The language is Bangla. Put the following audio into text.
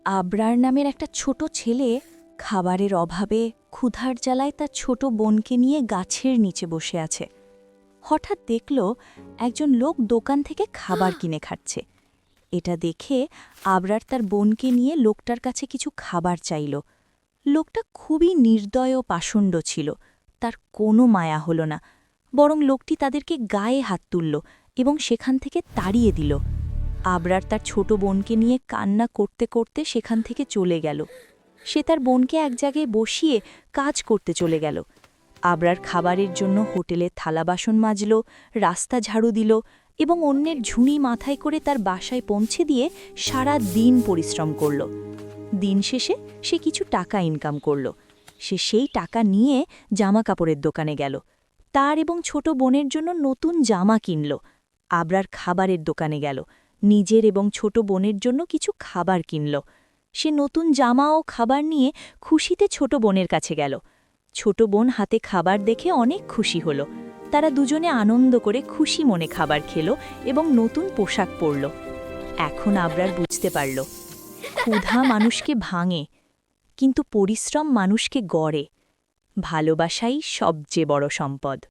আবরার নামের একটা ছোট ছেলে খাবারের অভাবে ক্ষুধার জ্বালায় তার ছোট বোনকে নিয়ে গাছের নিচে বসে আছে। হঠাৎ দেখল একজন লোক দোকান থেকে খাবার কিনে খাচ্ছে। এটা দেখে আবরার তার বোনকে নিয়ে লোকটার কাছে কিছু খাবার চাইল। লোকটা খুবই নির্দয় ও পাষণ্ড ছিল, তার কোনো মায়া হল না, বরং লোকটি তাদেরকে গায়ে হাত তুলল এবং সেখান থেকে তাড়িয়ে দিল। আবরার তার ছোট বোনকে নিয়ে কান্না করতে করতে সেখান থেকে চলে গেল। সে তার বোনকে এক জায়গায় বসিয়ে কাজ করতে চলে গেল। আবরার খাবারের জন্য হোটেলে থালা বাসন মাজল, রাস্তা ঝাড়ু দিল এবং অন্যের ঝুড়ি মাথায় করে তার বাসায় পৌঁছে দিয়ে সারা দিন পরিশ্রম করল। দিন শেষে সে কিছু টাকা ইনকাম করল। সে সেই টাকা নিয়ে জামা কাপড়ের দোকানে গেল। তার এবং ছোট বোনের জন্য নতুন জামা কিনল। আবরার খাবারের দোকানে গেল, নিজের এবং ছোট বোনের জন্য কিছু খাবার কিনল। সে নতুন জামা ও খাবার নিয়ে খুশিতে ছোট বোনের কাছে গেল। ছোট বোন হাতে খাবার দেখে অনেক খুশি হল। তারা দুজনে আনন্দ করে খুশি মনে খাবার খেল এবং নতুন পোশাক পরল। এখন আবরার বুঝতে পারল, ক্ষুধা মানুষকে ভাঙে, কিন্তু পরিশ্রম মানুষকে গড়ে। ভালোবাসাই সবচেয়ে বড় সম্পদ।